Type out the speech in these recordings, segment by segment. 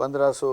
1500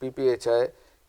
PPHI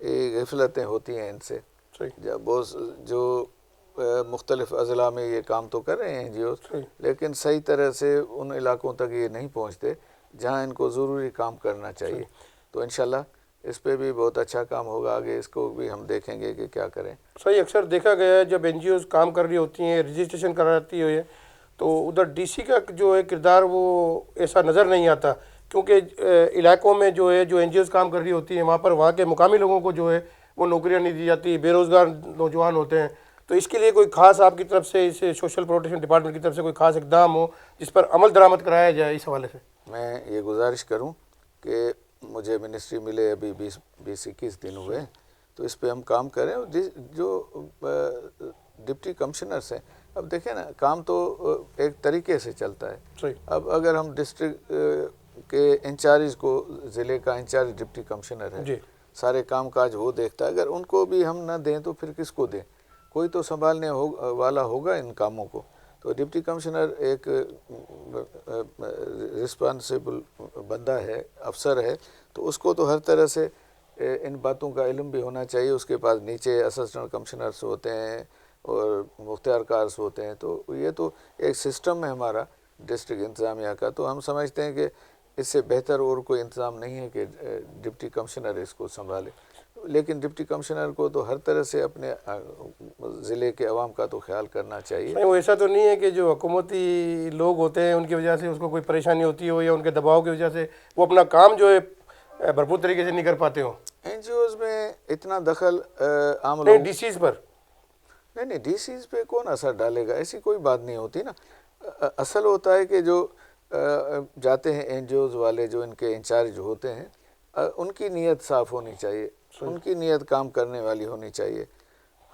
یہ غفلتیں ہوتی ہیں ان سے. صحیح. جب وہ جو مختلف اضلاع میں یہ کام تو کر رہے ہیں NGOs، لیکن صحیح طرح سے ان علاقوں تک یہ نہیں پہنچتے جہاں ان کو ضروری کام کرنا چاہیے. تو انشاءاللہ اس پہ بھی بہت اچھا کام ہوگا. آگے اس کو بھی ہم دیکھیں گے کہ کیا کریں. صحیح. اکثر دیکھا گیا ہے جب NGOs کام کر رہی ہوتی ہیں، رجسٹریشن کراتی ہوئی ہے، تو ادھر DC کا جو ہے کردار وہ ایسا نظر نہیں آتا، کیونکہ علاقوں میں جو ہے جو NGOs کام کر رہی ہوتی ہیں وہاں پر وہاں کے مقامی لوگوں کو جو ہے وہ نوکریاں نہیں دی جاتی، بے روزگار نوجوان ہوتے ہیں. تو اس کے لیے کوئی خاص آپ کی طرف سے اس سوشل پروٹیکشن ڈپارٹمنٹ کی طرف سے کوئی خاص اقدام ہو جس پر عمل درآمد کرایا جائے اس حوالے سے؟ میں یہ گزارش کروں کہ مجھے منسٹری ملے ابھی 20-21 دن ہوئے، تو اس پہ ہم کام کریں. جو ڈپٹی کمشنرس ہیں، اب دیکھیں نا کام تو ایک طریقے سے چلتا ہے. صحیح. اب اگر ہم ڈسٹرکٹ کے انچارج کو، ضلع کا انچارج ڈپٹی کمشنر ہے، جی. سارے کام کاج وہ دیکھتا ہے، اگر ان کو بھی ہم نہ دیں تو پھر کس کو دیں؟ کوئی تو سنبھالنے والا ہوگا ان کاموں کو. تو ڈپٹی کمشنر ایک رسپانسیبل بندہ ہے، افسر ہے، تو اس کو تو ہر طرح سے ان باتوں کا علم بھی ہونا چاہیے. اس کے پاس نیچے اسسٹنٹ کمشنرس ہوتے ہیں اور مختار کارس ہوتے ہیں. تو یہ تو ایک سسٹم ہے ہمارا ڈسٹرکٹ انتظامیہ کا. تو ہم سمجھتے ہیں کہ اس سے بہتر اور کوئی انتظام نہیں ہے کہ ڈپٹی کمشنر اس کو سنبھالے. لیکن ڈپٹی کمشنر کو تو ہر طرح سے اپنے ضلع کے عوام کا تو خیال کرنا چاہیے. وہ ایسا تو نہیں ہے کہ جو حکومتی لوگ ہوتے ہیں ان کی وجہ سے اس کو کوئی پریشانی ہوتی ہو یا ان کے دباؤ کی وجہ سے وہ اپنا کام جو ہے بھرپور طریقے سے نہیں کر پاتے ہوں؟ NGOs میں اتنا دخل عام نہیں، لوگ DCs پر نہیں DCs پہ کون اثر ڈالے گا؟ ایسی کوئی بات نہیں ہوتی نا. اصل ہوتا ہے کہ جو جاتے ہیں NGOs والے، جو ان کے انچارج ہوتے ہیں، ان کی نیت صاف ہونی چاہیے، ان کی نیت کام کرنے والی ہونی چاہیے.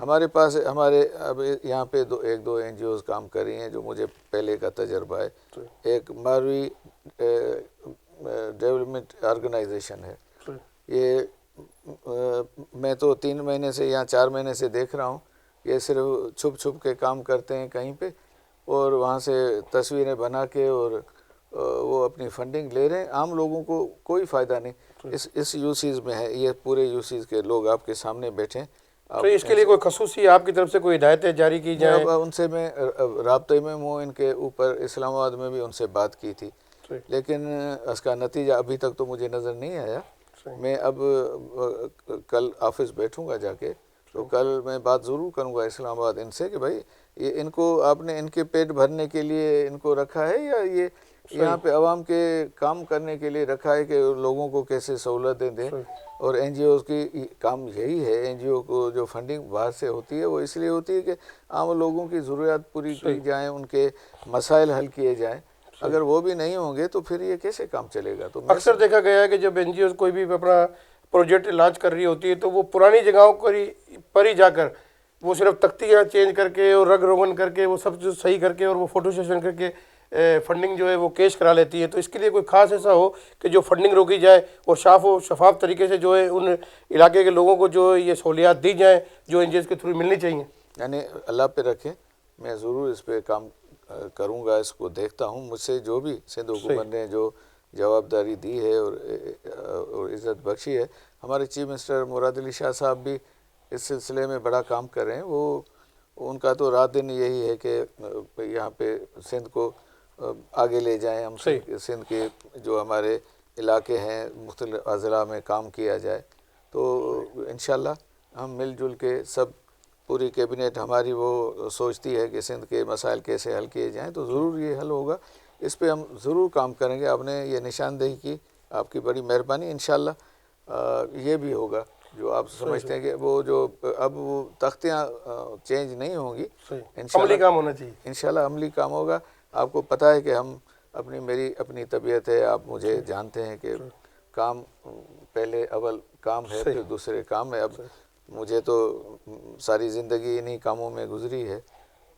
ہمارے پاس اب یہاں پہ ایک دو NGOs کام کر رہی ہیں جو مجھے پہلے کا تجربہ ہے. ایک ماروی ڈیولپمنٹ آرگنائزیشن ہے. یہ میں تو 3 مہینے سے یا 4 مہینے سے دیکھ رہا ہوں. یہ صرف چھپ چھپ کے کام کرتے ہیں کہیں پہ، اور وہاں سے تصویریں بنا کے اور وہ اپنی فنڈنگ لے رہے ہیں. عام لوگوں کو کوئی فائدہ نہیں. اس یوسیز میں ہے، یہ پورے یوسیز کے لوگ آپ کے سامنے بیٹھیں. تو اس کے لیے کوئی خصوصی آپ کی طرف سے کوئی ہدایتیں جاری کی جائیں؟ اب ان سے میں رابطے میں ہوں. ان کے اوپر اسلام آباد میں بھی ان سے بات کی تھی، لیکن اس کا نتیجہ ابھی تک تو مجھے نظر نہیں آیا. میں اب کل آفس بیٹھوں گا جا کے، تو کل میں بات ضرور کروں گا اسلام آباد ان سے کہ بھائی یہ ان کو آپ نے ان کے پیٹ بھرنے کے لیے ان کو رکھا ہے یا یہ یہاں پہ عوام کے کام کرنے کے لیے رکھا ہے کہ لوگوں کو کیسے سہولتیں دیں. اور NGOs کی کام یہی ہے. NGO کو جو فنڈنگ باہر سے ہوتی ہے وہ اس لیے ہوتی ہے کہ عام لوگوں کی ضروریات پوری کی جائیں، ان کے مسائل حل کیے جائیں. اگر وہ بھی نہیں ہوں گے تو پھر یہ کیسے کام چلے گا؟ تو اکثر دیکھا گیا ہے کہ جب NGOs کوئی بھی اپنا پروجیکٹ لانچ کر رہی ہوتی ہے تو وہ پرانی جگہوں پر ہی جا کر وہ صرف تختیاں چینج کر کے اور رگ روغن کر کے وہ سب جو صحیح کر کے اور وہ فوٹو سیشن کر کے فنڈنگ جو ہے وہ کیش کرا لیتی ہے. تو اس کے لیے کوئی خاص ایسا ہو کہ جو فنڈنگ روکی جائے اور صاف و شفاف طریقے سے جو ہے ان علاقے کے لوگوں کو جو یہ سہولیات دی جائیں جو NGOs کے تھرو ملنی چاہیے. یعنی اللہ پہ رکھیں، میں ضرور اس پہ کام کروں گا. اس کو دیکھتا ہوں. مجھ سے جو بھی سندھ حکومت نے جو جوابداری دی ہے اور عزت بخشی ہے، ہمارے چیف منسٹر مراد علی شاہ صاحب بھی اس سلسلے میں بڑا کام کر رہے ہیں. وہ ان کا تو رات دن یہی ہے کہ یہاں پہ سندھ کو آگے لے جائیں. ہم سندھ کے جو ہمارے علاقے ہیں مختلف اضلاع میں کام کیا جائے. تو انشاءاللہ ہم مل جل کے سب، پوری کیبنٹ ہماری وہ سوچتی ہے کہ سندھ کے مسائل کیسے حل کیے جائیں، تو ضرور یہ حل ہوگا. اس پہ ہم ضرور کام کریں گے. آپ نے یہ نشاندہی کی، آپ کی بڑی مہربانی. انشاءاللہ یہ بھی ہوگا جو آپ سمجھتے ہیں کہ وہ جو اب وہ تختیاں چینج نہیں ہوں گی، عملی کام ہونا چاہیے. انشاءاللہ عملی کام ہوگا. آپ کو پتہ ہے کہ ہم میری اپنی طبیعت ہے، آپ مجھے جانتے ہیں کہ کام پہلے اول کام ہے، پھر دوسرے کام ہے. اب مجھے تو ساری زندگی انہی کاموں میں گزری ہے.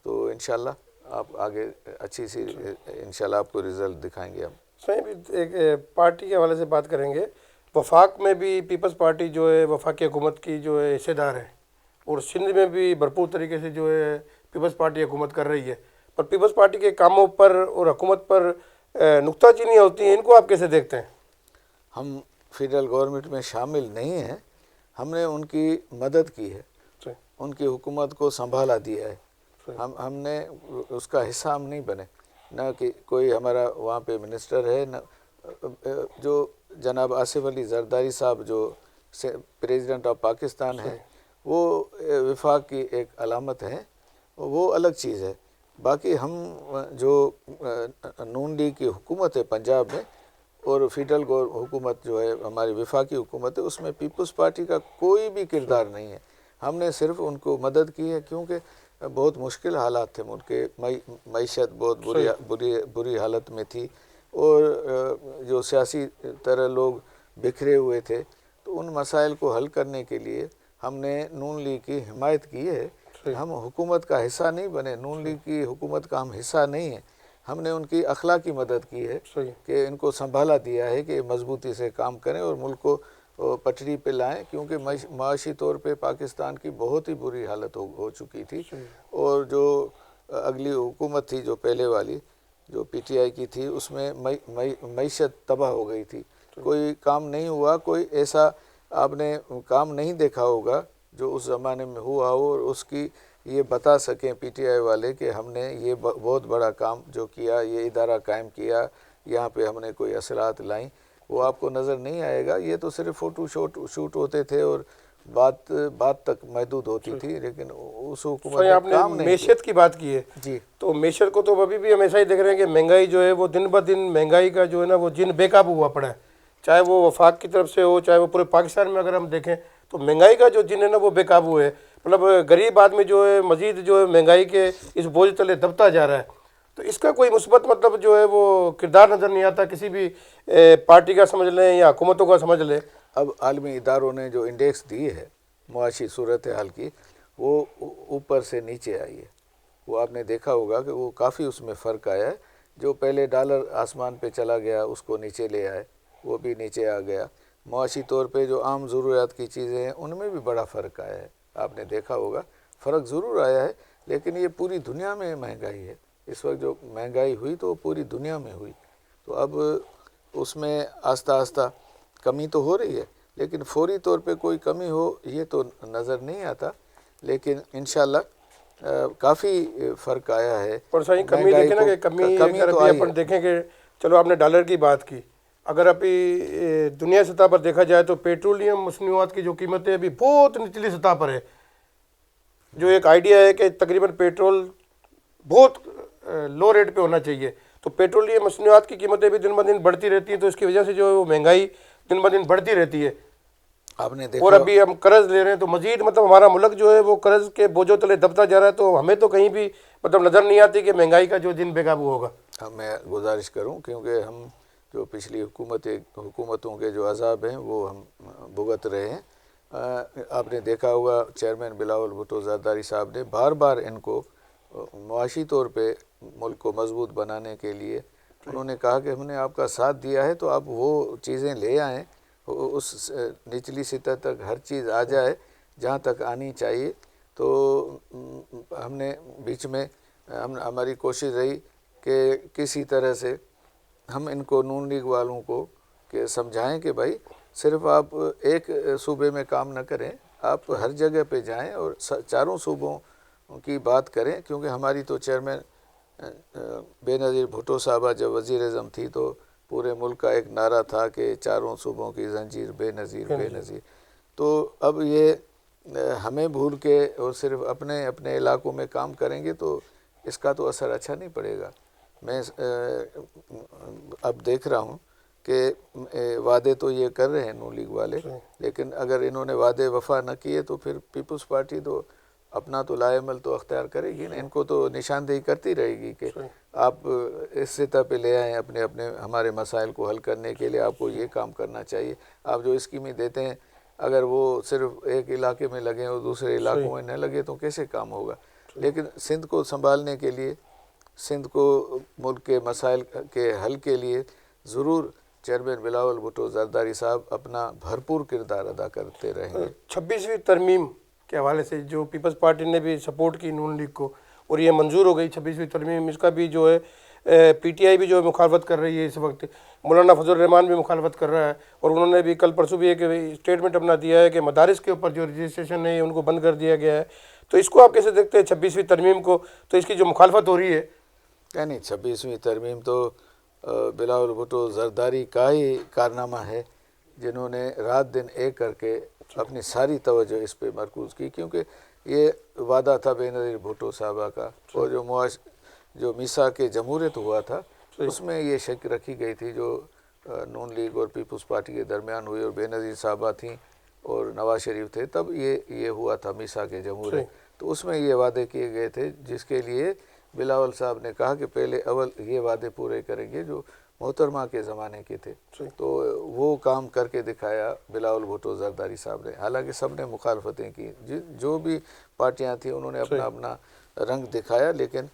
تو انشاءاللہ آپ آگے اچھی سی انشاءاللہ آپ کو رزلٹ دکھائیں گے. ہم صحیح ایک پارٹی کے حوالے سے بات کریں گے. وفاق میں بھی پیپلز پارٹی جو ہے وفاقی حکومت کی جو ہے حصے دار ہے، اور سندھ میں بھی بھرپور طریقے سے جو ہے پیپلز پارٹی حکومت کر رہی ہے. پر پیپلز پارٹی کے کاموں پر اور حکومت پر نکتہ چینیاں ہوتی ہیں، ان کو آپ کیسے دیکھتے ہیں؟ ہم فیڈرل گورنمنٹ میں شامل نہیں ہیں، ہم نے ان کی مدد کی ہے، صحیح، ان کی حکومت کو سنبھالا دیا ہے، صحیح، ہم نے اس کا حصہ ہم نہیں بنے، نہ کہ کوئی ہمارا وہاں پہ منسٹر ہے، نہ جو جناب آصف علی زرداری صاحب جو پریزیڈنٹ آف پاکستان ہیں، صحیح، وہ وفاق کی ایک علامت ہے، وہ الگ چیز ہے۔ باقی ہم جو نون لیگ کی حکومت ہے پنجاب میں اور فیڈرل حکومت جو ہے ہماری وفاقی حکومت ہے، اس میں پیپلز پارٹی کا کوئی بھی کردار نہیں ہے، ہم نے صرف ان کو مدد کی ہے، کیونکہ بہت مشکل حالات تھے ملک کے، معیشت بہت بری حالت میں تھی، اور جو سیاسی طرح لوگ بکھرے ہوئے تھے، تو ان مسائل کو حل کرنے کے لیے ہم نے نون لیگ کی حمایت کی ہے۔ صحیح، ہم حکومت کا حصہ نہیں بنے، نون لیگ کی حکومت کا ہم حصہ نہیں ہیں، ہم نے ان کی اخلاقی مدد کی ہے صحیح، کہ ان کو سنبھالا دیا ہے کہ مضبوطی سے کام کریں اور ملک کو پٹری پہ لائیں، کیونکہ معاشی طور پہ پاکستان کی بہت ہی بری حالت ہو چکی تھی، صحیح، اور جو اگلی حکومت تھی جو پہلے والی جو پی ٹی آئی کی تھی، اس میں معیشت تباہ ہو گئی تھی، کوئی کام نہیں ہوا، کوئی ایسا آپ نے کام نہیں دیکھا ہوگا جو اس زمانے میں ہوا ہو اور اس کی یہ بتا سکیں پی ٹی آئی والے کہ ہم نے یہ بہت بڑا کام جو کیا، یہ ادارہ قائم کیا، یہاں پہ ہم نے کوئی اثرات لائیں، وہ آپ کو نظر نہیں آئے گا۔ یہ تو صرف فوٹو شوٹ ہوتے تھے اور بات تک محدود ہوتی تھی، لیکن اس حکومت صحیح، نے آپ نے کام نہیں کیا۔ معیشت کی بات کی ہے، جی تو معیشت کو تو ابھی بھی ہم ایسا ہی دیکھ رہے ہیں کہ مہنگائی جو ہے وہ دن بہ دن مہنگائی کا جو ہے نا وہ جن بے قابو ہوا پڑا ہے، چاہے وہ وفاق کی طرف سے ہو، چاہے وہ پورے پاکستان میں اگر ہم دیکھیں تو مہنگائی کا جو جن ہے نا وہ بے قابو ہے، مطلب غریب آدمی جو ہے مزید جو ہے مہنگائی کے اس بوجھ تلے دبتا جا رہا ہے، تو اس کا کوئی مثبت مطلب جو ہے وہ کردار نظر نہیں آتا کسی بھی پارٹی کا سمجھ لیں یا حکومتوں کا سمجھ لیں۔ اب عالمی اداروں نے جو انڈیکس دی ہے معاشی صورتحال کی، وہ اوپر سے نیچے آئی ہے، وہ آپ نے دیکھا ہوگا کہ وہ کافی اس میں فرق آیا ہے، جو پہلے ڈالر آسمان پہ چلا گیا اس کو نیچے لے آئے، وہ بھی نیچے آ گیا، معاشی طور پہ جو عام ضروریات کی چیزیں ہیں ان میں بھی بڑا فرق آیا ہے، آپ نے دیکھا ہوگا فرق ضرور آیا ہے، لیکن یہ پوری دنیا میں مہنگائی ہے، اس وقت جو مہنگائی ہوئی تو وہ پوری دنیا میں ہوئی، تو اب اس میں آہستہ آہستہ کمی تو ہو رہی ہے، لیکن فوری طور پہ کوئی کمی ہو یہ تو نظر نہیں آتا، لیکن انشاءاللہ کافی فرق آیا ہے۔ اور صحیح کمی مہنگائی دیکھیں نا کہ کمی اگر تو ابھی آئی ہے۔ اپن دیکھیں کہ چلو آپ نے ڈالر کی بات کی، اگر ابھی دنیا سطح پر دیکھا جائے تو پیٹرولیم مصنوعات کی جو قیمتیں ابھی بہت نچلی سطح پر ہے، جو ایک آئیڈیا ہے کہ تقریباً پیٹرول بہت لو ریٹ پہ ہونا چاہیے، تو پیٹرولیم مصنوعات کی قیمتیں بھی دن بہ دن بڑھتی رہتی ہیں، تو اس کی وجہ سے جو ہے وہ مہنگائی دن بہ دن بڑھتی رہتی ہے، آپ نے اور دیکھا ابھی ہم قرض لے رہے ہیں تو مزید مطلب ہمارا ملک جو ہے وہ قرض کے بوجھوں تلے دبتا جا رہا ہے، تو ہمیں تو کہیں بھی مطلب نظر نہیں آتی کہ مہنگائی کا جو دن بے قابو ہوگا۔ میں گزارش کروں، کیونکہ ہم جو پچھلی حکومتوں کے جو عذاب ہیں وہ ہم بھگت رہے ہیں، آپ نے دیکھا ہوگا چیئرمین بلاول بھٹو زرداری صاحب نے بار بار ان کو معاشی طور پہ ملک کو مضبوط بنانے کے لیے انہوں نے کہا کہ ہم نے آپ کا ساتھ دیا ہے تو آپ وہ چیزیں لے آئیں، اس نچلی سطح تک ہر چیز آ جائے جہاں تک آنی چاہیے، تو ہم نے بیچ میں ہماری کوشش رہی کہ کسی طرح سے ہم ان کو نون لیگ والوں کو کہ سمجھائیں کہ بھائی صرف آپ ایک صوبے میں کام نہ کریں، آپ ہر جگہ پہ جائیں اور چاروں صوبوں کی بات کریں، کیونکہ ہماری تو چیئرمین بے نظیر بھٹو صاحبہ جب وزیر اعظم تھی تو پورے ملک کا ایک نعرہ تھا کہ چاروں صوبوں کی زنجیر بے نظیر بے نظیر، تو اب یہ ہمیں بھول کے اور صرف اپنے علاقوں میں کام کریں گے تو اس کا تو اثر اچھا نہیں پڑے گا۔ میں اب دیکھ رہا ہوں کہ وعدے تو یہ کر رہے ہیں نون لیگ والے، لیکن اگر انہوں نے وعدے وفا نہ کیے تو پھر پیپلز پارٹی تو اپنا تو لائے عمل تو اختیار کرے گی نا، ان کو تو نشاندہی کرتی رہے گی کہ آپ اس سطح پہ لے آئیں اپنے ہمارے مسائل کو حل کرنے کے لیے، آپ کو یہ کام کرنا چاہیے، آپ جو اسکیمیں دیتے ہیں اگر وہ صرف ایک علاقے میں لگیں اور دوسرے علاقوں میں نہ لگے تو کیسے کام ہوگا۔ لیکن سندھ کو سنبھالنے کے لیے، سندھ کو ملک کے مسائل کے حل کے لیے ضرور چیئرمین بلاول بھٹو زرداری صاحب اپنا بھرپور کردار ادا کرتے رہیں گے۔ 26ویں ترمیم کے حوالے سے جو پیپلز پارٹی نے بھی سپورٹ کی نون لیگ کو اور یہ منظور ہو گئی 26ویں ترمیم، اس کا بھی جو ہے پی ٹی آئی بھی جو ہے مخالفت کر رہی ہے اس وقت، مولانا فضل الرحمان بھی مخالفت کر رہا ہے، اور انہوں نے بھی کل پرسوں بھی ایک اسٹیٹمنٹ اپنا دیا ہے کہ مدارس کے اوپر جو رجسٹریشن ہے ان کو بند کر دیا گیا ہے۔ تو اس کو آپ کیسے دیکھتے ہیں 26ویں ترمیم کو؟ تو اس کی جو مخالفت ہو رہی ہے، یعنی 26ویں ترمیم تو بلاول بھٹو زرداری کا ہی کارنامہ ہے، جنہوں نے رات دن ایک کر کے اپنی ساری توجہ اس پہ مرکوز کی، کیونکہ یہ وعدہ تھا بے نظیر بھٹو صاحبہ کا، اور جو میثاق جمہوریت ہوا تھا اس میں یہ شک رکھی گئی تھی جو نون لیگ اور پیپلز پارٹی کے درمیان ہوئی، اور بے نظیر صاحبہ تھیں اور نواز شریف تھے، تب یہ ہوا تھا میثاق جمہوریت، تو اس میں یہ وعدے کیے گئے تھے جس کے لیے بلاول صاحب نے کہا کہ پہلے اول یہ وعدے پورے کریں گے جو محترمہ کے زمانے کے تھے، تو وہ کام کر کے دکھایا بلاول بھٹو زرداری صاحب نے۔ حالانکہ سب نے مخالفتیں کی، جو بھی پارٹیاں تھیں انہوں نے اپنا اپنا رنگ دکھایا، لیکن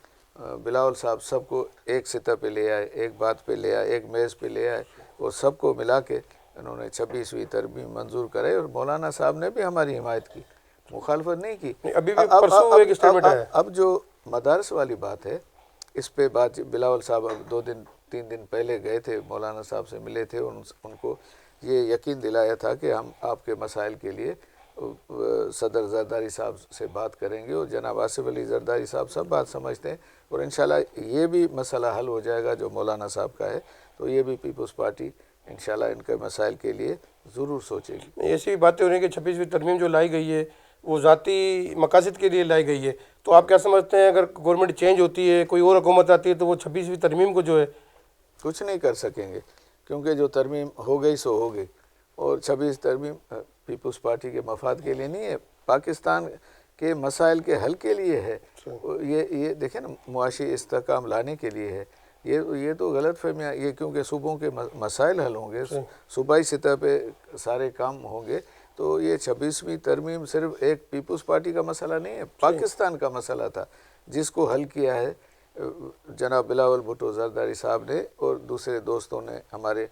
بلاول صاحب سب کو ایک سطح پہ لے آئے، ایک بات پہ لے آئے، ایک میز پہ لے آئے، اور سب کو ملا کے انہوں نے 26ویں ترمیم منظور کرائی، اور مولانا صاحب نے بھی ہماری حمایت کی، مخالفت نہیں کی۔ ابھی بھی پرسوں ایک اسٹیٹمنٹ ہے۔ اب جو مدارس والی بات ہے، اس پہ بات بلاول صاحب اب 2-3 دن پہلے گئے تھے، مولانا صاحب سے ملے تھے، اور ان کو یہ یقین دلایا تھا کہ ہم آپ کے مسائل کے لیے صدر زرداری صاحب سے بات کریں گے، اور جناب آصف علی زرداری صاحب سب بات سمجھتے ہیں، اور انشاءاللہ یہ بھی مسئلہ حل ہو جائے گا جو مولانا صاحب کا ہے، تو یہ بھی پیپلز پارٹی انشاءاللہ ان کے مسائل کے لیے ضرور سوچے گی۔ ایسی بھی باتیں ہو رہی ہیں کہ 26ویں ترمیم جو لائی گئی ہے وہ ذاتی مقاصد کے لیے لائی گئی ہے، تو آپ کیا سمجھتے ہیں اگر گورنمنٹ چینج ہوتی ہے، کوئی اور حکومت آتی ہے، تو وہ 26ویں ترمیم کو جو ہے کچھ نہیں کر سکیں گے، کیونکہ جو ترمیم ہو گئی سو ہو گئی، اور 26 ترمیم پیپلز پارٹی کے مفاد کے لیے نہیں ہے، پاکستان کے مسائل کے حل کے لیے ہے، یہ دیکھیں نا، معاشی استحکام لانے کے لیے ہے، یہ تو غلط فہمیاں، یہ کیونکہ صوبوں کے مسائل حل ہوں گے، صوبائی سطح پہ سارے کام ہوں گے، تو یہ 26ویں ترمیم صرف ایک پیپلز پارٹی کا مسئلہ نہیں ہے، پاکستان کا مسئلہ تھا، جس کو حل کیا ہے جناب بلاول بھٹو زرداری صاحب نے، اور دوسرے دوستوں نے، ہمارے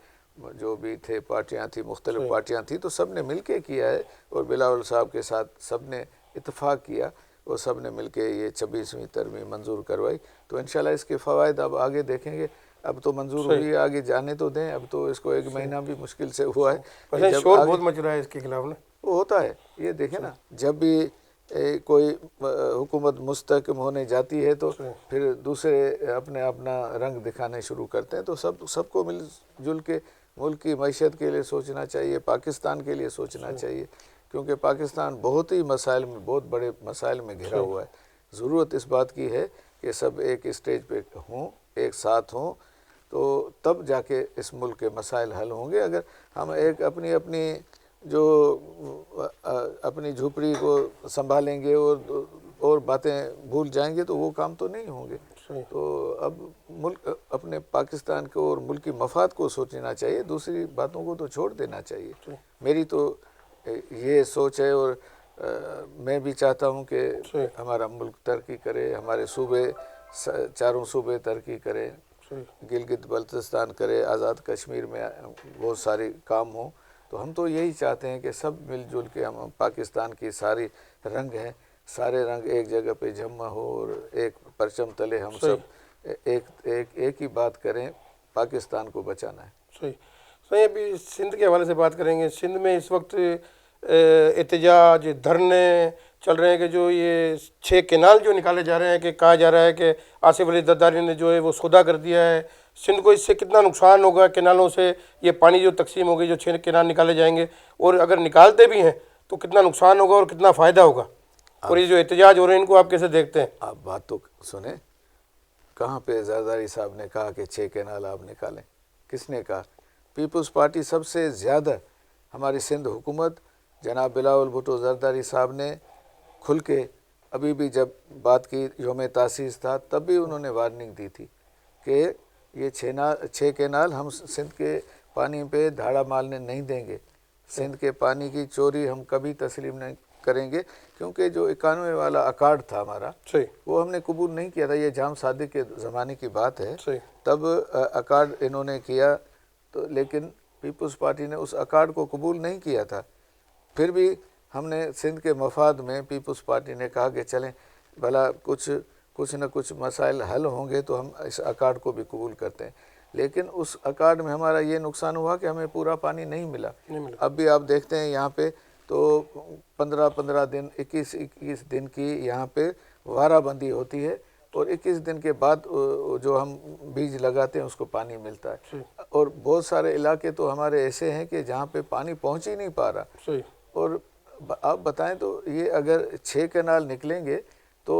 جو بھی تھے پارٹیاں تھیں، مختلف پارٹیاں تھیں، تو سب نے مل کے کیا ہے، اور بلاول صاحب کے ساتھ سب نے اتفاق کیا، اور سب نے مل کے یہ 26ویں ترمیم منظور کروائی، تو انشاءاللہ اس کے فوائد اب آگے دیکھیں گے، اب تو منظور ہوئی ہے، آگے جانے تو دیں، اب تو اس کو 1 مہینہ بھی مشکل سے ہوا ہے، شور بہت مچ رہا ہے اس کے خلاف نا، وہ ہوتا ہے، یہ دیکھیں نا، جب بھی کوئی حکومت مستحکم ہونے جاتی ہے تو پھر دوسرے اپنا رنگ دکھانے شروع کرتے ہیں، تو سب کو مل جل کے ملک کی معیشت کے لیے سوچنا چاہیے، پاکستان کے لیے سوچنا چاہیے، کیونکہ پاکستان بہت ہی مسائل میں، بہت بڑے مسائل میں گھرا ہوا ہے، ضرورت اس بات کی ہے کہ سب ایک اسٹیج پہ ہوں، ایک ساتھ ہوں، تو تب جا کے اس ملک کے مسائل حل ہوں گے۔ اگر ہم ایک اپنی اپنی جھوپڑی کو سنبھالیں گے اور باتیں بھول جائیں گے تو وہ کام تو نہیں ہوں گے، تو اب ملک اپنے پاکستان کو اور ملکی مفاد کو سوچنا چاہیے، دوسری باتوں کو تو چھوڑ دینا چاہیے، میری تو یہ سوچ ہے، اور میں بھی چاہتا ہوں کہ ہمارا ملک ترقی کرے، ہمارے صوبے، چاروں صوبے ترقی کریں، گلگت بلتستان کرے، آزاد کشمیر میں بہت سارے کام ہوں، تو ہم تو یہی چاہتے ہیں کہ سب مل جل کے ہم پاکستان کی ساری رنگ ہیں، سارے رنگ ایک جگہ پہ جمع ہو، اور ایک پرچم تلے ہم سب ایک ہی بات کریں، پاکستان کو بچانا ہے۔ صحیح، ابھی سندھ کے حوالے سے بات کریں گے۔ سندھ میں اس وقت احتجاج، دھرنے چل رہے ہیں کہ جو یہ 6 کینال جو نکالے جا رہے ہیں، کہ کہا جا رہا ہے کہ آصف علی زرداری نے جو ہے وہ سودا کر دیا ہے، سندھ کو اس سے کتنا نقصان ہوگا؟ کینالوں سے یہ پانی جو تقسیم ہوگی، جو 6 کینال نکالے جائیں گے، اور اگر نکالتے بھی ہیں تو کتنا نقصان ہوگا اور کتنا فائدہ ہوگا، اور یہ جو احتجاج ہو رہے ہیں ان کو آپ کیسے دیکھتے ہیں؟ آپ بات تو سنیں، کہاں پہ زرداری صاحب نے کہا کہ 6 کینال آپ نکالیں؟ کس نے کہا؟ پیپلز پارٹی سب سے زیادہ، ہماری سندھ حکومت جناب بلاول بھٹو زرداری صاحب نے کھل کے، ابھی بھی جب بات کی یوم تاسیس تھا تب بھی انہوں نے وارننگ دی تھی کہ یہ 6 کینال ہم سندھ کے پانی پہ دھاڑا مالنے نہیں دیں گے، سندھ کے پانی کی چوری ہم کبھی تسلیم نہیں کریں گے، کیونکہ جو 91 والا اکارڈ تھا ہمارا، وہ ہم نے قبول نہیں کیا تھا، یہ جام صادق کے زمانے کی بات ہے، تب اکارڈ انہوں نے کیا، تو لیکن پیپلز پارٹی نے اس اکارڈ کو قبول نہیں کیا تھا، پھر بھی ہم نے سندھ کے مفاد میں پیپلز پارٹی نے کہا کہ چلیں بھلا کچھ نہ کچھ مسائل حل ہوں گے تو ہم اس اکارڈ کو بھی قبول کرتے ہیں، لیکن اس اکارڈ میں ہمارا یہ نقصان ہوا کہ ہمیں پورا پانی نہیں ملا۔ اب بھی آپ دیکھتے ہیں یہاں پہ تو 15 دن 21 دن کی یہاں پہ وارہ بندی ہوتی ہے، اور 21 دن کے بعد جو ہم بیج لگاتے ہیں اس کو پانی ملتا ہے۔ اور بہت سارے علاقے تو ہمارے ایسے ہیں کہ جہاں پہ پانی پہنچ ہی نہیں پا رہا۔ اور آپ بتائیں تو یہ اگر 6 کینال نکلیں گے تو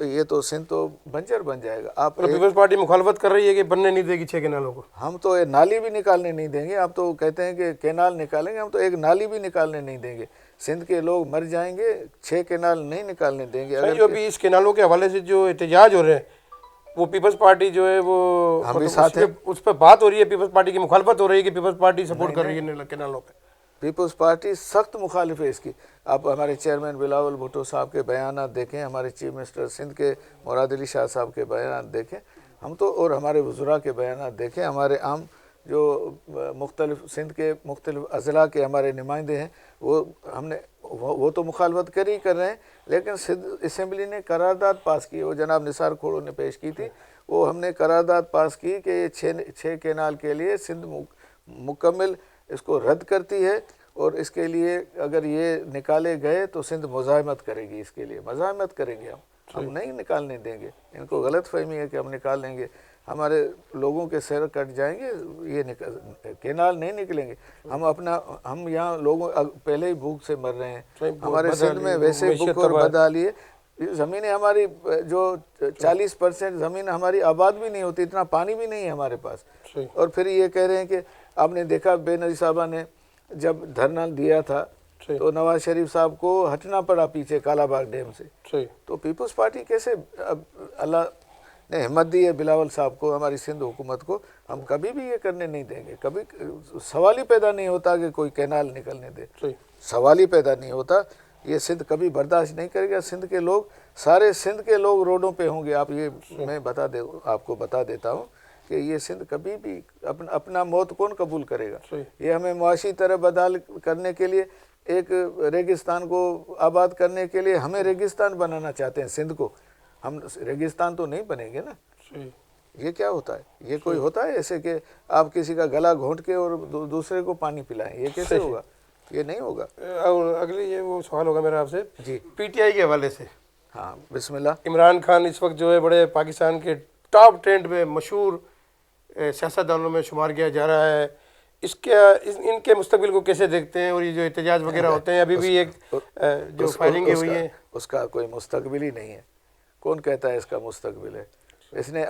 یہ تو سندھ تو بنجر بن جائے گا۔ آپ پیپلز پارٹی مخالفت کر رہی ہے کہ بننے نہیں دے گی 6 کینالوں کو۔ ہم تو یہ نالی بھی نکالنے نہیں دیں گے، آپ تو کہتے ہیں کہ کینال نکالیں گے، ہم تو ایک نالی بھی نکالنے نہیں دیں گے۔ سندھ کے لوگ مر جائیں گے، 6 کینال نہیں نکالنے دیں گے۔ جو بھی اس کینالوں کے حوالے سے جو احتجاج ہو رہے ہیں وہ پیپلز پارٹی جو ہے وہ ہم بھی ساتھ ہیں۔ اس پہ بات ہو رہی ہے، پیپلز پارٹی کی مخالفت ہو رہی ہے کہ پیپلز پارٹی سپورٹ کر رہی ہے کینالوں پہ۔ پیپلز پارٹی سخت مخالف ہے اس کی۔ آپ ہمارے چیئرمین بلاول بھٹو صاحب کے بیانات دیکھیں، ہمارے چیف منسٹر سندھ کے مراد علی شاہ صاحب کے بیانات دیکھیں، ہم تو اور ہمارے وزراء کے بیانات دیکھیں، ہمارے عام جو مختلف سندھ کے مختلف اضلاع کے ہمارے نمائندے ہیں وہ تو مخالفت کر رہے ہیں، لیکن سندھ اسمبلی نے قرارداد پاس کی، وہ جناب نثار کھوڑو نے پیش کی تھی، وہ ہم نے قرارداد پاس کی کہ یہ 6 کینال کے لیے سندھ مکمل اس کو رد کرتی ہے، اور اس کے لیے اگر یہ نکالے گئے تو سندھ مزاحمت کرے گی، اس کے لیے مزاحمت کریں گے ہم نہیں نکالنے دیں گے۔ ان کو غلط فہمی ہے کہ ہم نکال لیں گے، ہمارے لوگوں کے سر کٹ جائیں گے، یہ کینال نہیں نکلیں گے۔ ہم یہاں لوگوں پہلے ہی بھوک سے مر رہے ہیں، ہمارے سندھ میں ویسے بھوک اور بدحالی ہے۔ زمینیں ہماری جو 40% زمین ہماری آباد بھی نہیں ہوتی، اتنا پانی بھی نہیں ہے ہمارے پاس، اور پھر یہ کہہ رہے ہیں کہ آپ نے دیکھا بے نظیر صاحبہ نے جب دھرنا دیا تھا تو نواز شریف صاحب کو ہٹنا پڑا پیچھے کالا باغ ڈیم سے۔ تو پیپلز پارٹی کیسے، اب اللہ نے ہمت دی ہے بلاول صاحب کو، ہماری سندھ حکومت کو، ہم کبھی بھی یہ کرنے نہیں دیں گے۔ کبھی سوال ہی پیدا نہیں ہوتا کہ کوئی کینال نکلنے دے، سوال ہی پیدا نہیں ہوتا۔ یہ سندھ کبھی برداشت نہیں کرے گا۔ سندھ کے لوگ، سارے سندھ کے لوگ روڈوں پہ ہوں گے۔ آپ یہ میں آپ کو بتا دیتا ہوں کہ یہ سندھ کبھی بھی اپنا موت کون قبول کرے گا؟ یہ ہمیں معاشی طرح بدال کرنے کے لیے، ایک ریگستان کو آباد کرنے کے لیے ہمیں ریگستان بنانا چاہتے ہیں سندھ کو۔ ہم ریگستان تو نہیں بنیں گے نا۔ یہ کیا ہوتا ہے؟ یہ کوئی ہوتا ہے ایسے کہ آپ کسی کا گلا گھونٹ کے اور دوسرے کو پانی پلائیں؟ یہ کیسے ہوگا؟ یہ نہیں ہوگا۔ اور اگلی یہ وہ سوال ہوگا میرا آپ سے جی، پی ٹی آئی کے حوالے سے۔ ہاں بسم اللہ۔ عمران خان اس وقت جو ہے بڑے پاکستان کے ٹاپ ٹرینڈ میں مشہور سیاستدانوں میں شمار کیا جا رہا ہے، ان کے مستقبل کو کیسے دیکھتے ہیں؟ اور یہ جو احتجاج وغیرہ ہوتے ہیں، ابھی بھی ایک جو فائرنگیں ہوئی ہیں، اس کا کوئی مستقبل ہی نہیں ہے۔ کون کہتا ہے اس کا مستقبل ہے؟ اس نے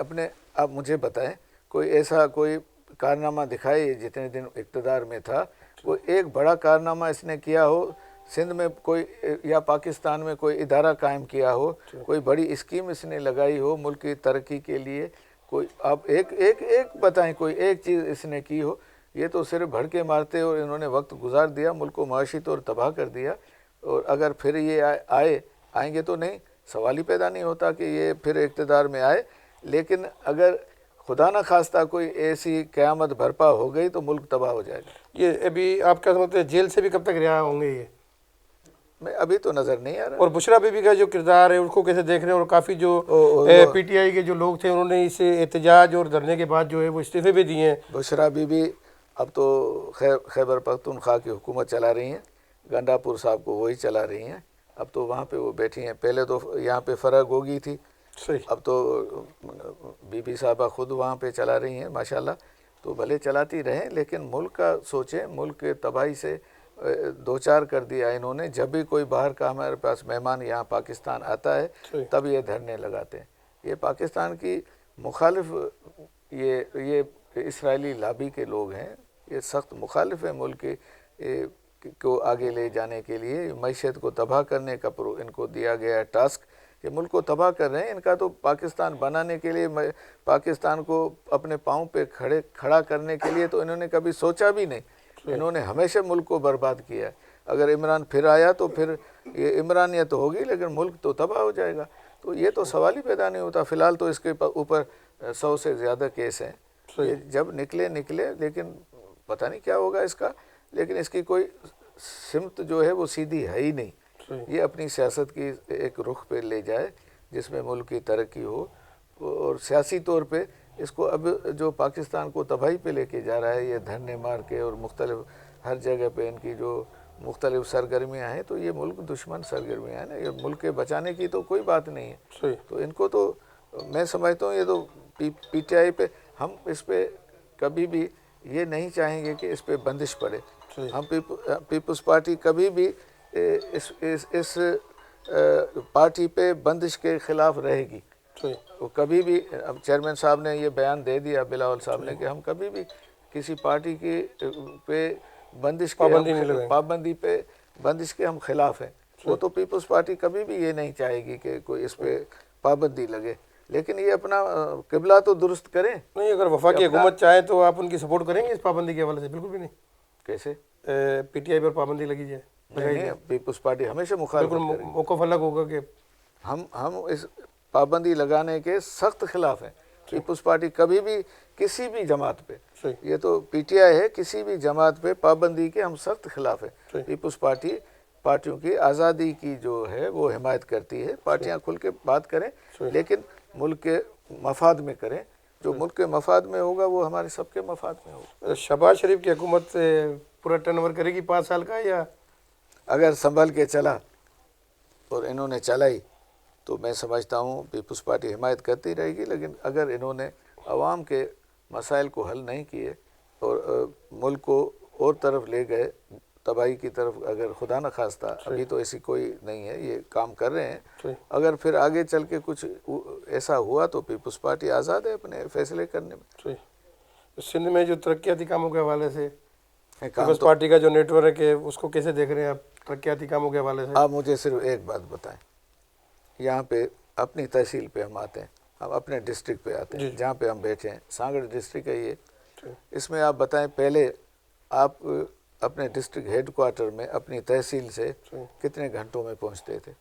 آپ مجھے بتائیں کوئی ایسا کوئی کارنامہ دکھائے جتنے دن اقتدار میں تھا، کوئی ایک بڑا کارنامہ اس نے کیا ہو سندھ میں، کوئی یا پاکستان میں کوئی ادارہ قائم کیا ہو، کوئی بڑی اسکیم اس نے لگائی ہو ملک کی ترقی کے لیے، کوئی آپ ایک بتائیں کوئی ایک چیز اس نے کی ہو؟ یہ تو صرف بھڑکے مارتے اور انہوں نے وقت گزار دیا، ملک کو معاشی طور تباہ کر دیا، اور اگر پھر یہ آئیں گے تو نہیں، سوال ہی پیدا نہیں ہوتا کہ یہ پھر اقتدار میں آئے۔ لیکن اگر خدا نہ خواستہ کوئی ایسی قیامت برپا ہو گئی تو ملک تباہ ہو جائے گا۔ یہ ابھی آپ کیا سمجھتے ہیں جیل سے بھی کب تک رہا ہوں گے یہ؟ میں ابھی تو نظر نہیں آ رہا۔ اور بشرا بی بی کا جو کردار ہے اس کو کیسے دیکھ رہے ہیں؟ اور کافی جو پی ٹی آئی کے جو لوگ تھے انہوں نے اس احتجاج اور دھرنے کے بعد جو ہے وہ استعفے بھی دیے ہیں۔ بشرا بی بی اب تو خیبر پختونخوا کی حکومت چلا رہی ہیں، گنڈا پور صاحب کو وہی چلا رہی ہیں، اب تو وہاں پہ وہ بیٹھی ہیں۔ پہلے تو یہاں پہ فرق ہوگی تھی، اب تو بی بی صاحبہ خود وہاں پہ چلا رہی ہیں ماشاءاللہ۔ تو بھلے چلاتی رہیں لیکن ملک کا سوچیں، ملک کے تباہی سے دو چار کر دیا انہوں نے۔ جب بھی کوئی باہر کا ہمارے پاس مہمان یہاں پاکستان آتا ہے تب یہ دھرنے لگاتے ہیں۔ یہ پاکستان کی مخالف یہ اسرائیلی لابی کے لوگ ہیں، یہ سخت مخالف ہیں ملک کو آگے لے جانے کے لیے، معیشت کو تباہ کرنے کا ان کو دیا گیا ہے ٹاسک، یہ ملک کو تباہ کر رہے ہیں۔ ان کا تو پاکستان بنانے کے لیے، پاکستان کو اپنے پاؤں پہ کھڑا کرنے کے لیے تو انہوں نے کبھی سوچا بھی نہیں، انہوں نے ہمیشہ ملک کو برباد کیا ہے۔ اگر عمران پھر آیا تو پھر یہ عمرانیت ہوگی لیکن ملک تو تباہ ہو جائے گا۔ تو یہ تو سوال ہی پیدا نہیں ہوتا۔ فی الحال تو اس کے اوپر 100 سے زیادہ کیس ہیں، جب نکلے لیکن پتہ نہیں کیا ہوگا اس کا، لیکن اس کی کوئی سمت جو ہے وہ سیدھی ہے ہی نہیں۔ یہ اپنی سیاست کی ایک رخ پہ لے جائے جس میں ملک کی ترقی ہو، اور سیاسی طور پہ اس کو اب جو پاکستان کو تباہی پہ لے کے جا رہا ہے، یہ دھرنے مار کے اور مختلف ہر جگہ پہ ان کی جو مختلف سرگرمیاں ہیں، تو یہ ملک دشمن سرگرمیاں ہیں نا، یہ ملک کے بچانے کی تو کوئی بات نہیں ہے. صحیح. تو ان کو تو میں سمجھتا ہوں یہ تو پی ٹی آئی پہ ہم اس پہ کبھی بھی یہ نہیں چاہیں گے کہ اس پہ بندش پڑے. ہم پیپلز پارٹی کبھی بھی اس پارٹی پہ بندش کے خلاف رہے گی. وہ کبھی بھی، اب چیئرمین صاحب نے یہ بیان دے دیا بلاول صاحب نے کہ ہم کبھی بھی کسی پارٹی کی پہ بندش کے پابندی پہ بندش کے ہم خلاف ہیں. وہ تو پیپلز پارٹی کبھی بھی یہ نہیں چاہے گی کہ کوئی اس پہ پابندی لگے، لیکن یہ اپنا قبلہ تو درست کریں. نہیں، اگر وفاقی حکومت چاہے تو آپ ان کی سپورٹ کریں گے اس پابندی کے حوالے سے؟ بالکل بھی نہیں. کیسے پی ٹی آئی پر پابندی لگی جائے؟ نہیں، پیپلز پارٹی ہمیشہ مخالفت کرے گی. موقف الگ ہوگا کہ ہم اس پابندی لگانے کے سخت خلاف ہیں. پیپلز پارٹی کبھی بھی کسی بھی جماعت پہ، یہ تو پی ٹی آئی ہے، کسی بھی جماعت پہ پابندی کے ہم سخت خلاف ہیں. پیپلز پارٹی پارٹیوں کی آزادی کی جو ہے وہ حمایت کرتی ہے. پارٹیاں کھل کے بات کریں لیکن ملک کے مفاد میں کریں. جو ملک کے مفاد میں ہوگا وہ ہمارے سب کے مفاد میں ہوگا. شہباز شریف کی حکومت پورا ٹرن اوور کرے گی 5 سال کا، یا اگر سنبھل کے چلا اور انہوں نے چلائی تو میں سمجھتا ہوں پیپلز پارٹی حمایت کرتی رہے گی. لیکن اگر انہوں نے عوام کے مسائل کو حل نہیں کیے اور ملک کو اور طرف لے گئے، تباہی کی طرف، اگر خدا نہ خواستہ، ابھی تو ایسی کوئی نہیں ہے، یہ کام کر رہے ہیں، اگر پھر آگے چل کے کچھ ایسا ہوا تو پیپلز پارٹی آزاد ہے اپنے فیصلے کرنے میں. سندھ میں جو ترقیاتی کاموں کے حوالے سے پیپلز پارٹی کا جو نیٹ ورک ہے اس کو کیسے دیکھ رہے ہیں آپ ترقیاتی کاموں کے حوالے سے؟ آپ مجھے صرف ایک بات بتائیں، یہاں پہ اپنی تحصیل پہ ہم آتے ہیں، ہم اپنے ڈسٹرکٹ پہ آتے ہیں جہاں پہ ہم بیٹھے ہیں، سانگڑ ڈسٹرکٹ ہے یہ. اس میں آپ بتائیں پہلے آپ اپنے ڈسٹرکٹ ہیڈ کوارٹر میں اپنی تحصیل سے کتنے گھنٹوں میں پہنچتے تھے؟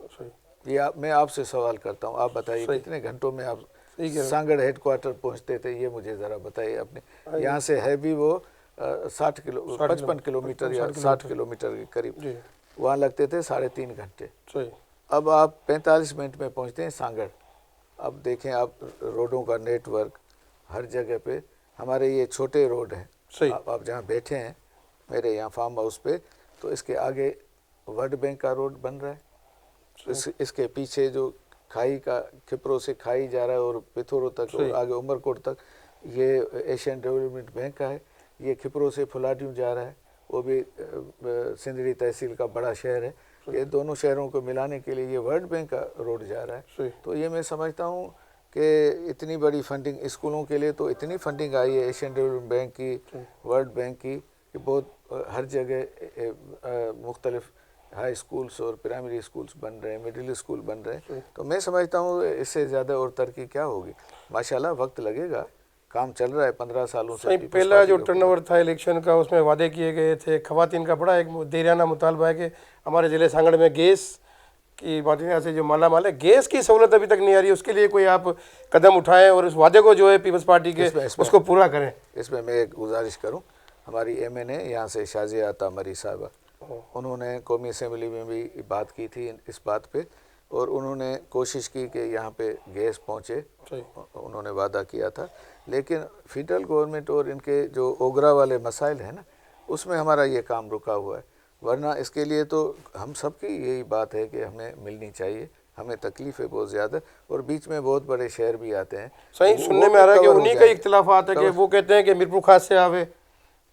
یہ میں آپ سے سوال کرتا ہوں، آپ بتائیے کتنے گھنٹوں میں آپ سانگڑ ہیڈ کوارٹر پہنچتے تھے؟ یہ مجھے ذرا بتائیے. اپنے یہاں سے ہے بھی وہ 55 کلومیٹر یا 60 کلومیٹر کے قریب، وہاں لگتے تھے 3.5 گھنٹے. اب آپ 45 منٹ میں پہنچتے ہیں سانگڑ. اب دیکھیں آپ روڈوں کا نیٹ ورک ہر جگہ پہ، ہمارے یہ چھوٹے روڈ ہیں. آپ جہاں بیٹھے ہیں میرے یہاں فارم ہاؤس پہ، تو اس کے آگے ورلڈ بینک کا روڈ بن رہا ہے، اس کے پیچھے جو کھائی کا کھپرو سے کھائی جا رہا ہے اور پتھورو تک اور آگے عمر کوٹ تک، یہ ایشین ڈیولپمنٹ بینک کا ہے. یہ کھپرو سے پھلاٹیوں جا رہا ہے، وہ بھی سندھڑی تحصیل کا بڑا شہر ہے. یہ دونوں شہروں کو ملانے کے لیے یہ ورلڈ بینک کا روڈ جا رہا ہے. تو یہ میں سمجھتا ہوں کہ اتنی بڑی فنڈنگ اسکولوں کے لیے تو اتنی فنڈنگ آئی ہے ایشین ڈیولپمنٹ بینک کی، ورلڈ بینک کی، کہ بہت ہر جگہ مختلف ہائی اسکولس اور پرائمری اسکولس بن رہے ہیں، مڈل اسکول بن رہے ہیں. تو میں سمجھتا ہوں اس سے زیادہ اور ترقی کیا ہوگی. ماشاءاللہ وقت لگے گا، کام چل رہا ہے 15 سالوں سے. پہلا جو ٹرن اوور تھا الیکشن کا، اس میں وعدے کیے گئے تھے. خواتین کا بڑا ایک دیرانہ مطالبہ ہے کہ ہمارے ضلع سانگڑ میں گیس کی ماتحت سے جو مالا مال ہے، گیس کی سہولت ابھی تک نہیں آ رہی. اس کے لیے کوئی آپ قدم اٹھائیں اور اس وعدے کو جو ہے پیپلز پارٹی کے اس کو پورا کریں. اس میں ایک گزارش کروں، ہماری ایم این اے یہاں سے شازیہ عطا مری صاحبہ، انہوں نے قومی اسمبلی میں بھی بات کی تھی اس بات پہ، اور انہوں نے کوشش کی کہ یہاں پہ گیس پہنچے. انہوں نے وعدہ کیا تھا، لیکن فیڈرل گورنمنٹ اور ان کے جو اوگرا والے مسائل ہیں نا، اس میں ہمارا یہ کام رکا ہوا ہے. ورنہ اس کے لیے تو ہم سب کی یہی بات ہے کہ ہمیں ملنی چاہیے. ہمیں تکلیف ہے بہت زیادہ، اور بیچ میں بہت بڑے شہر بھی آتے ہیں. صحیح سننے میں آ رہا ہے کہ انہی کا اختلافات ہے کہ وہ کہتے ہیں کہ میرپور خاص سے آوے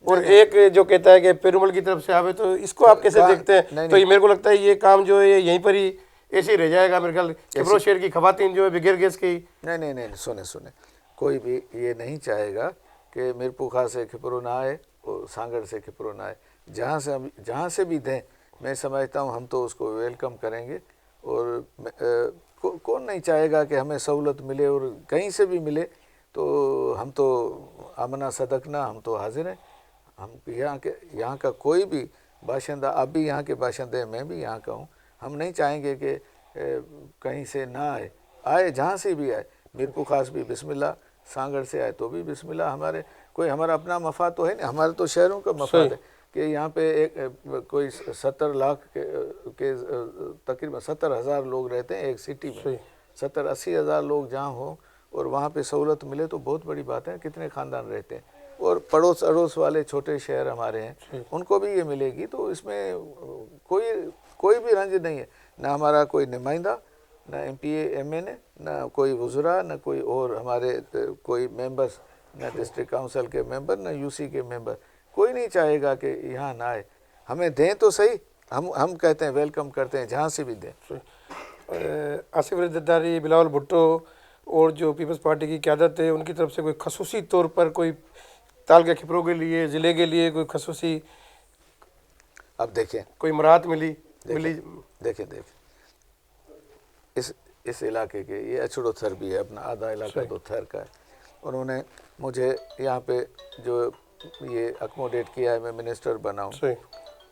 اور ایک جو کہتا ہے کہ پیرومل کی طرف سے آوے. تو اس کو آپ کیسے دیکھتے ہیں؟ تو یہ میرے کو لگتا ہے یہ کام جو ہے یہیں پر ہی ایسے ہی رہ جائے گا. میرے خیال کھپرو شہر کی خواتین جو ہے بغیر گیس کی نہیں سنیں، کوئی بھی یہ نہیں چاہے گا کہ میرپور خاص سے کھپرو نہ آئے اور سانگڑ سے کھپرو نہ آئے. جہاں سے بھی دیں، میں سمجھتا ہوں ہم تو اس کو ویلکم کریں گے. اور کون نہیں چاہے گا کہ ہمیں سہولت ملے، اور کہیں سے بھی ملے تو ہم تو آمنا صدقنا، ہم تو حاضر ہیں. ہم یہاں کا کوئی بھی باشندہ، آپ بھی یہاں کے باشندے ہیں، میں بھی یہاں کا ہوں، ہم نہیں چاہیں گے کہ کہیں سے نہ آئے جہاں سے بھی آئے. میرپور خاص بھی بسم اللہ، سانگڑ سے آئے تو بھی بسم اللہ. ہمارا اپنا مفاد تو ہے نہیں، ہمارے تو شہروں کا مفاد ہے کہ یہاں پہ کوئی 70 لاکھ کے تقریباً 70,000 لوگ رہتے ہیں ایک سٹی میں. 70-80 ہزار لوگ جہاں ہوں اور وہاں پہ سہولت ملے تو بہت بڑی بات ہے. کتنے خاندان رہتے ہیں اور پڑوس اڑوس والے چھوٹے شہر ہمارے ہیں ان کو بھی یہ ملے گی. تو اس میں کوئی بھی رنج نہیں ہے. نہ ہمارا کوئی نمائندہ، نہ M P A M N A, نہ کوئی وزراء، نہ کوئی اور ہمارے کوئی ممبرس، نہ ڈسٹرکٹ کاؤنسل کے ممبر، نہ یو سی کے ممبر. کوئی نہیں چاہے گا کہ یہاں نہ آئے. ہمیں دیں تو صحیح، ہم کہتے ہیں ویلکم کرتے ہیں جہاں سے بھی دیں. آصف علی زرداری، بلاول بھٹو اور جو پیپلز پارٹی کی قیادت ہے ان کی طرف سے کوئی خصوصی طور پر کوئی تالکہ کھپروں کے لیے، ضلع کے لیے کوئی خصوصی اب دیکھیں کوئی مراعات ملی؟ دیکھیں اس علاقے کے یہ اچھڑو تھر بھی ہے، اپنا آدھا علاقہ تو تھر کا ہے. انہوں نے مجھے یہاں پہ جو یہ اکموڈیٹ کیا ہے، میں منسٹر بنا ہوں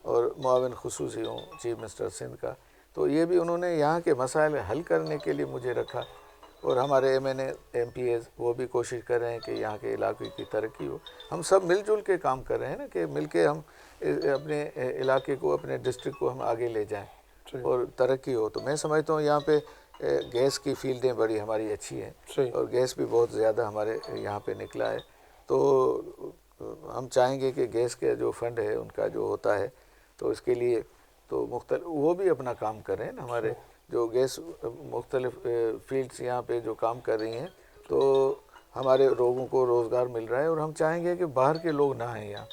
اور معاون خصوصی ہوں چیف منسٹر سندھ کا. تو یہ بھی انہوں نے یہاں کے مسائل حل کرنے کے لیے مجھے رکھا. اور ہمارے M N A M Ps وہ بھی کوشش کر رہے ہیں کہ یہاں کے علاقے کی ترقی ہو. ہم سب مل جل کے کام کر رہے ہیں نا، کہ مل کے ہم اپنے علاقے کو، اپنے ڈسٹرکٹ کو ہم آگے لے جائیں اور ترقی ہو. تو میں سمجھتا ہوں یہاں پہ گیس کی فیلڈیں بڑی ہماری اچھی ہیں اور گیس بھی بہت زیادہ ہمارے یہاں پہ نکلا ہے. تو ہم چاہیں گے کہ گیس کے جو فنڈ ہے ان کا جو ہوتا ہے تو اس کے لیے تو مختلف وہ بھی اپنا کام کر رہے ہیں نا. ہمارے جو گیس مختلف فیلڈس یہاں پہ جو کام کر رہی ہیں تو ہمارے لوگوں کو روزگار مل رہا ہے. اور ہم چاہیں گے کہ باہر کے لوگ نہ آئیں یہاں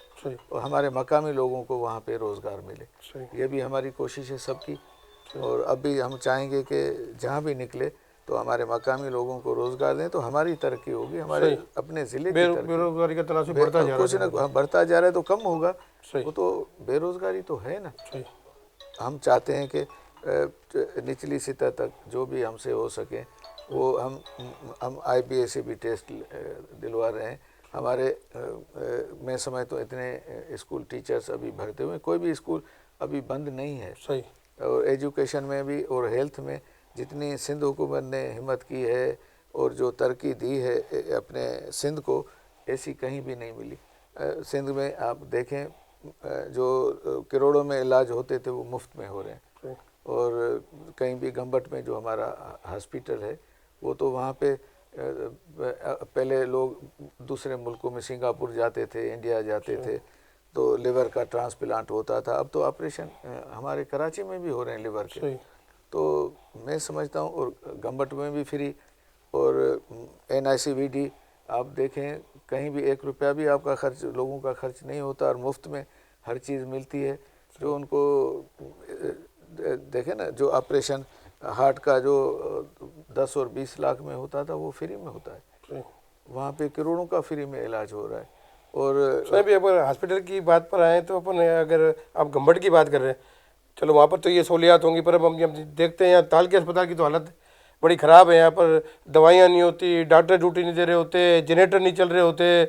اور ہمارے مقامی لوگوں کو وہاں پہ روزگار ملے. یہ بھی ہماری کوشش ہے سب کی. اور اب بھی ہم چاہیں گے کہ جہاں بھی نکلے تو ہمارے مقامی لوگوں کو روزگار دیں تو ہماری ترقی ہوگی، ہمارے اپنے ضلع کی ترقی. بے روزگاری کا تناسب بڑھتا جا رہا ہے، کچھ نہ بڑھتا جا رہا ہے تو کم ہوگا. وہ تو بے روزگاری تو ہے نا. ہم چاہتے ہیں کہ نچلی سطح تک جو بھی ہم سے ہو سکے وہ ہم آئی بی اے سے بھی ٹیسٹ دلوا رہے ہیں. ہمارے میں سمجھتا ہوں اتنے اسکول ٹیچرز ابھی بھرتے ہوئے، کوئی بھی اسکول ابھی بند نہیں ہے. اور ایجوکیشن میں بھی اور ہیلتھ میں جتنی سندھ حکومت نے ہمت کی ہے اور جو ترقی دی ہے اپنے سندھ کو، ایسی کہیں بھی نہیں ملی. سندھ میں آپ دیکھیں جو کروڑوں میں علاج ہوتے تھے وہ مفت میں ہو رہے ہیں. اور کہیں بھی گمبٹ میں جو ہمارا ہاسپیٹل ہے وہ تو وہاں پہ پہلے لوگ دوسرے ملکوں میں سنگاپور جاتے تھے، انڈیا جاتے تھے تو لیور کا ٹرانسپلانٹ ہوتا تھا. اب تو آپریشن ہمارے کراچی میں بھی ہو رہے ہیں لیور کے. تو میں سمجھتا ہوں اور گمبٹ میں بھی فری. اور این آئی سی وی ڈی آپ دیکھیں کہیں بھی 1 روپیہ بھی آپ کا خرچ، لوگوں کا خرچ نہیں ہوتا اور مفت میں ہر چیز ملتی ہے. جو ان کو دیکھیں نا، جو آپریشن ہارٹ کا جو 10 اور 20 لاکھ میں ہوتا تھا وہ فری میں ہوتا ہے. وہاں پہ کروڑوں کا فری میں علاج ہو رہا ہے. اور بھی اگر ہاسپٹل کی بات پر آئیں تو اپن اگر آپ گمبٹ کی بات کر رہے ہیں، چلو وہاں پر تو یہ سہولیات ہوں گی، پر اب ہم دیکھتے ہیں یہاں تال کے اسپتال کی تو حالت بڑی خراب ہے. یہاں پر دوائیاں نہیں ہوتی، ڈاکٹر ڈیوٹی نہیں دے رہے ہوتے، جنریٹر نہیں چل رہے ہوتے،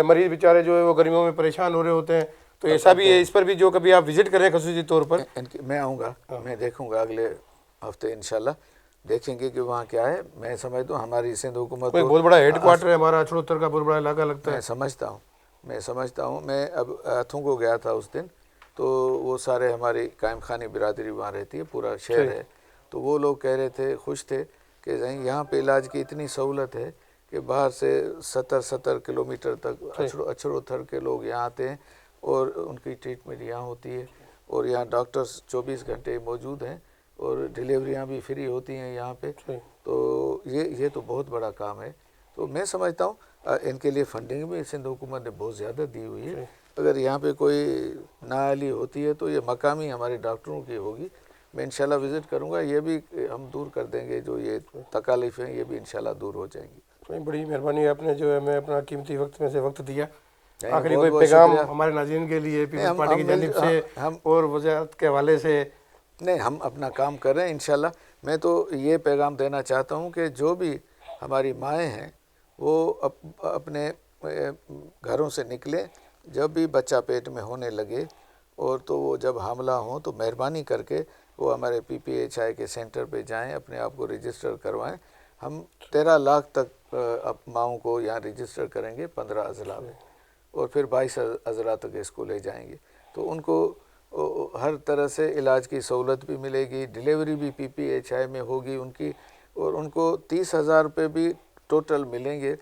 مریض بیچارے جو ہے وہ گرمیوں میں پریشان ہو رہے ہوتے ہیں. تو ایسا بھی ہے، اس پر بھی جو کبھی آپ وزٹ کریں خصوصی طور پر. میں آؤں گا، میں دیکھوں گا اگلے ہفتے انشاءاللہ دیکھیں گے کہ وہاں کیا ہے. میں سمجھتا ہوں ہماری سندھ حکومت کوئی بہت بڑا ہیڈ کوارٹر ہے ہمارا اچھڑوتر کا، بہت بڑا علاقہ لگتا ہے. میں سمجھتا ہوں. میں اب ہاتھوں کو گیا تھا اس دن تو وہ سارے ہماری قائم خانی برادری وہاں رہتی ہے، پورا شہر ہے. تو وہ لوگ کہہ رہے تھے، خوش تھے کہ یہاں پہ علاج کی اتنی سہولت ہے کہ باہر سے 70 کلومیٹر تک اچھڑو تھر کے لوگ یہاں آتے ہیں اور ان کی ٹریٹمنٹ یہاں ہوتی ہے. اور یہاں ڈاکٹرز 24 گھنٹے موجود ہیں اور ڈیلیوریاں بھی فری ہوتی ہیں یہاں پہ. تو یہ تو بہت بڑا کام ہے. تو میں سمجھتا ہوں ان کے لیے فنڈنگ بھی سندھ حکومت نے بہت زیادہ دی ہوئی ہے. اگر یہاں پہ کوئی نااہلی ہوتی ہے تو یہ مقامی ہمارے ڈاکٹروں کی ہوگی. میں انشاءاللہ وزٹ کروں گا. یہ بھی ہم دور کر دیں گے، جو یہ تکالیف ہیں یہ بھی انشاءاللہ دور ہو جائیں گی. بڑی مہربانی آپ نے جو ہے ہمیں اپنا قیمتی وقت میں سے وقت دیا. آخری بہت کوئی بہت پیغام شکریہ. ہمارے ناظرین کے لیے پیپلز پارٹی کی جانب سے اور وزارت کے حوالے سے؟ نہیں، ہم اپنا کام کر رہے ہیں انشاءاللہ. میں تو یہ پیغام دینا چاہتا ہوں کہ جو بھی ہماری مائیں ہیں وہ اپنے گھروں سے نکلیں جب بھی بچہ پیٹ میں ہونے لگے، اور تو وہ جب حاملہ ہوں تو مہربانی کر کے وہ ہمارے پی پی ایچ آئی کے سینٹر پہ جائیں، اپنے آپ کو رجسٹر کروائیں. ہم 13 لاکھ تک ماؤں کو یہاں رجسٹر کریں گے 15 اضلاع میں، اور پھر 22 اضلاع تک اس کو لے جائیں گے. تو ان کو ہر طرح سے علاج کی سہولت بھی ملے گی، ڈیلیوری بھی پی پی ایچ آئی میں ہوگی. ان کی اور ان کو 30,000 روپے بھی ٹوٹل ملیں گے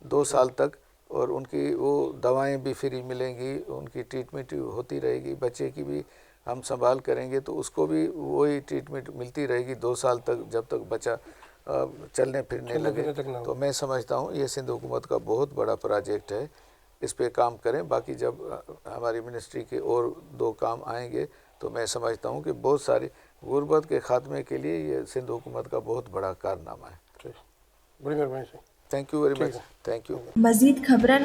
2 سال تک، اور ان کی وہ دوائیں بھی فری ملیں گی، ان کی ٹریٹمنٹ ہوتی رہے گی، بچے کی بھی ہم سنبھال کریں گے تو اس کو بھی وہی ٹریٹمنٹ ملتی رہے گی 2 سال تک، جب تک بچہ چلنے پھرنے لگے. تو میں سمجھتا ہوں یہ سندھ حکومت کا بہت بڑا پروجیکٹ ہے، اس پہ کام کریں. باقی جب ہماری منسٹری کے اور 2 کام آئیں گے تو میں سمجھتا ہوں کہ بہت ساری غربت کے خاتمے کے لیے یہ سندھ حکومت کا بہت بڑا کارنامہ ہے. بڑی مہربانی سے. Thank you very much. Thank you. مزید خبرن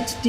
HD.